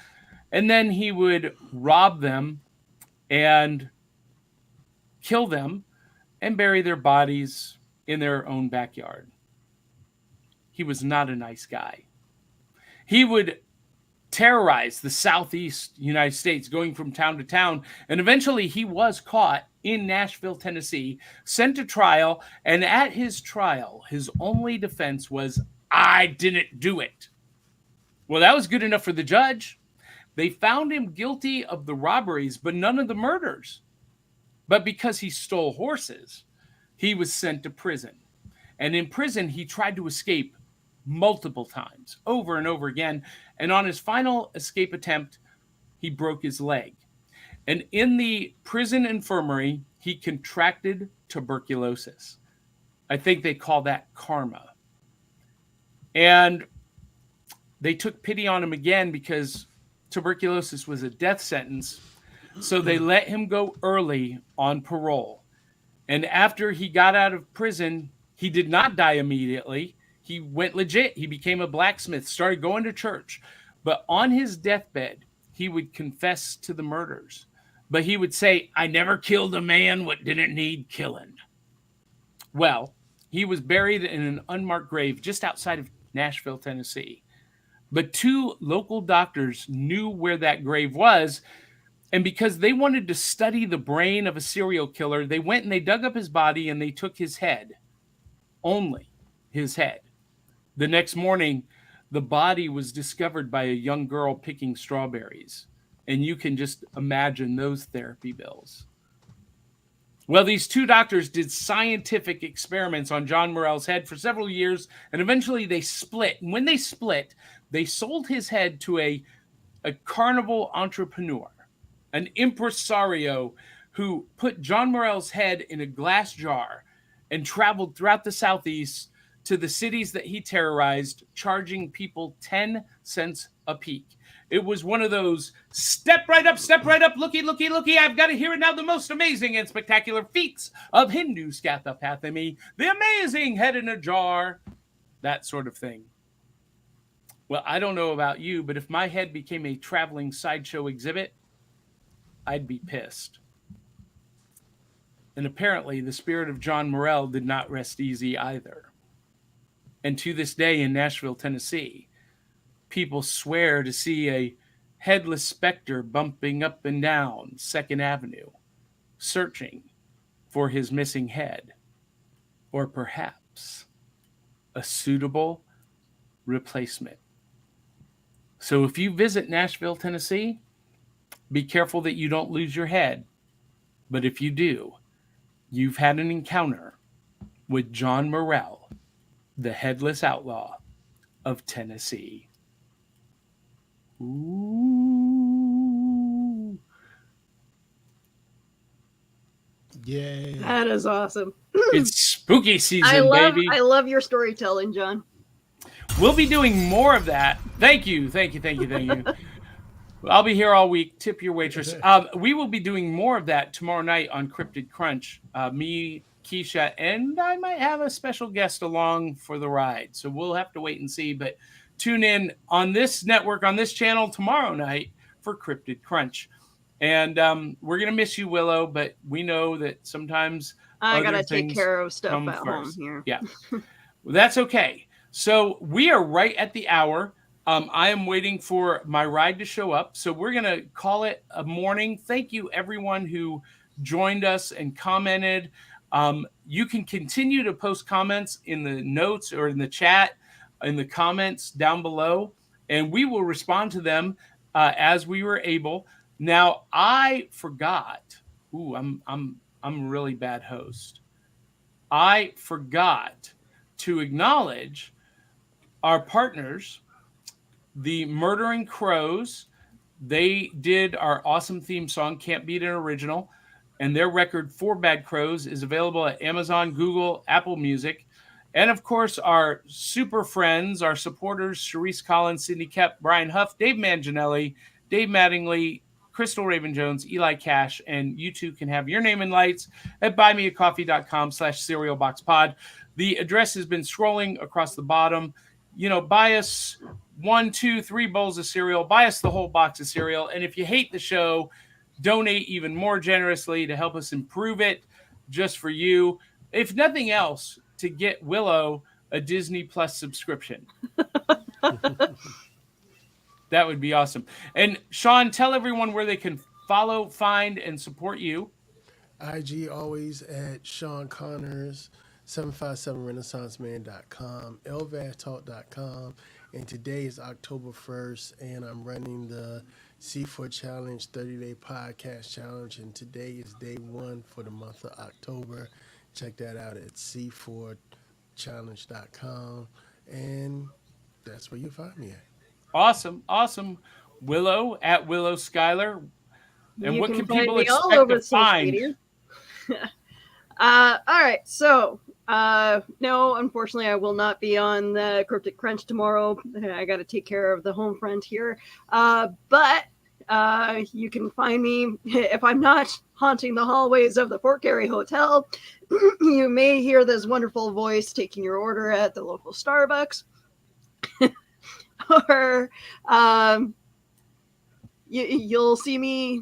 And then he would rob them and kill them and bury their bodies in their own backyard. He was not a nice guy. He would terrorize the Southeast United States, going from town to town. And eventually he was caught in Nashville, Tennessee, sent to trial. And at his trial, his only defense was, I didn't do it. Well, that was good enough for the judge. They found him guilty of the robberies, but none of the murders. But because he stole horses, he was sent to prison. And in prison, he tried to escape multiple times, over and over again. And on his final escape attempt, he broke his leg. And in the prison infirmary, he contracted tuberculosis. I think they call that karma. And they took pity on him again because tuberculosis was a death sentence. So they let him go early on parole. And after he got out of prison, he did not die immediately. He went legit. He became a blacksmith, started going to church. But on his deathbed, he would confess to the murders. But he would say, I never killed a man what didn't need killing. Well, he was buried in an unmarked grave just outside of Nashville, Tennessee. But 2 local doctors knew where that grave was. And because they wanted to study the brain of a serial killer, they went and they dug up his body and they took his head. Only his head. The next morning, the body was discovered by a young girl picking strawberries. And you can just imagine those therapy bills. Well, these 2 doctors did scientific experiments on John Morrell's head for several years, and eventually they split. And when they split, they sold his head to a carnival entrepreneur, an impresario who put John Morrell's head in a glass jar and traveled throughout the Southeast to the cities that he terrorized, charging people 10 cents a peek. It was one of those step right up, looky, looky, looky. I've got to hear it now. The most amazing and spectacular feats of Hindu scathopathemy, the amazing head in a jar, that sort of thing. Well, I don't know about you, but if my head became a traveling sideshow exhibit, I'd be pissed. And apparently the spirit of John Morrell did not rest easy either. And to this day in Nashville, Tennessee, people swear to see a headless specter bumping up and down 2nd Avenue, searching for his missing head, or perhaps a suitable replacement. So if you visit Nashville, Tennessee, be careful that you don't lose your head. But if you do, you've had an encounter with John Morrell, the headless outlaw of Tennessee. Ooh. Yeah. That is awesome. It's spooky season, baby. I love your storytelling, John. We'll be doing more of that. Thank you. I'll be here all week. Tip your waitress. We will be doing more of that tomorrow night on Cryptid Crunch. Me, Keisha, and I might have a special guest along for the ride. So we'll have to wait and see. But tune in on this network, on this channel tomorrow night for Cryptid Crunch. And we're going to miss you, Willow, but we know that sometimes I got to take care of stuff at home first. here. Yeah. Well, that's okay. So we are right at the hour. I am waiting for my ride to show up. So we're going to call it a morning. Thank you, everyone who joined us and commented. You can continue to post comments in the notes or in the chat, in the comments down below, and we will respond to them as we were able. Now, I forgot. I'm a really bad host. I forgot to acknowledge our partners, the Murdering Crows. They did our awesome theme song, Can't Beat an Original, and their record, For Bad Crows, is available at Amazon, Google, Apple Music. And, of course, our super friends, our supporters, Sharice Collins, Cindy Kep, Brian Huff, Dave Manginelli, Dave Mattingly, Crystal Raven-Jones, Eli Cash, and you too can have your name in lights at buymeacoffee.com/cerealboxpod. The address has been scrolling across the bottom. You know, buy us 1, 2, 3 bowls of cereal, buy us the whole box of cereal. And if you hate the show, donate even more generously to help us improve it just for you. If nothing else, to get Willow a Disney Plus subscription. That would be awesome. And Sean, tell everyone where they can follow, find, and support you. IG always at Sean Connors, 757renaissanceman.com, elvastalk.com. And today is October 1st, and I'm running the C4 Challenge 30-day podcast challenge. And today is day 1 for the month of October. Check that out at c4challenge.com. And that's where you find me at. Awesome. Willow at Willow Skylor. And what can people expect to find? All right. So, no, unfortunately, I will not be on the Cryptic Crunch tomorrow. I got to take care of the home front here. But You can find me if I'm not haunting the hallways of the Fort Garry Hotel. You may hear this wonderful voice taking your order at the local Starbucks, or you'll see me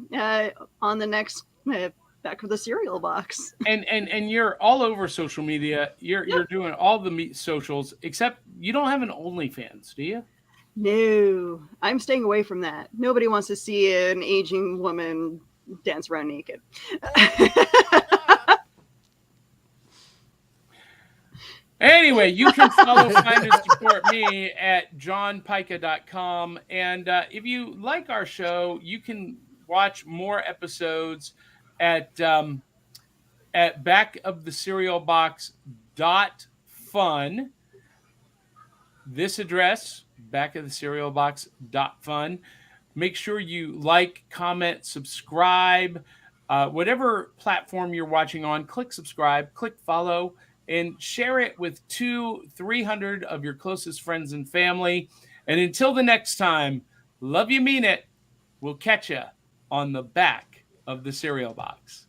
on the next Back of the Cereal Box. And you're all over social media. You're doing all the socials, except you don't have an OnlyFans, do you? No, I'm staying away from that. Nobody wants to see an aging woman dance around naked. Anyway, you can follow, find, and support me at johnpyka.com. And if you like our show, you can watch more episodes at backofthecerealbox.fun. This address, backofthecerealbox.fun. Make sure you like, comment, subscribe. Whatever platform you're watching on, click subscribe, click follow, and share it with 200-300 of your closest friends and family. And until the next time, love you, mean it. We'll catch you on the back of the cereal box.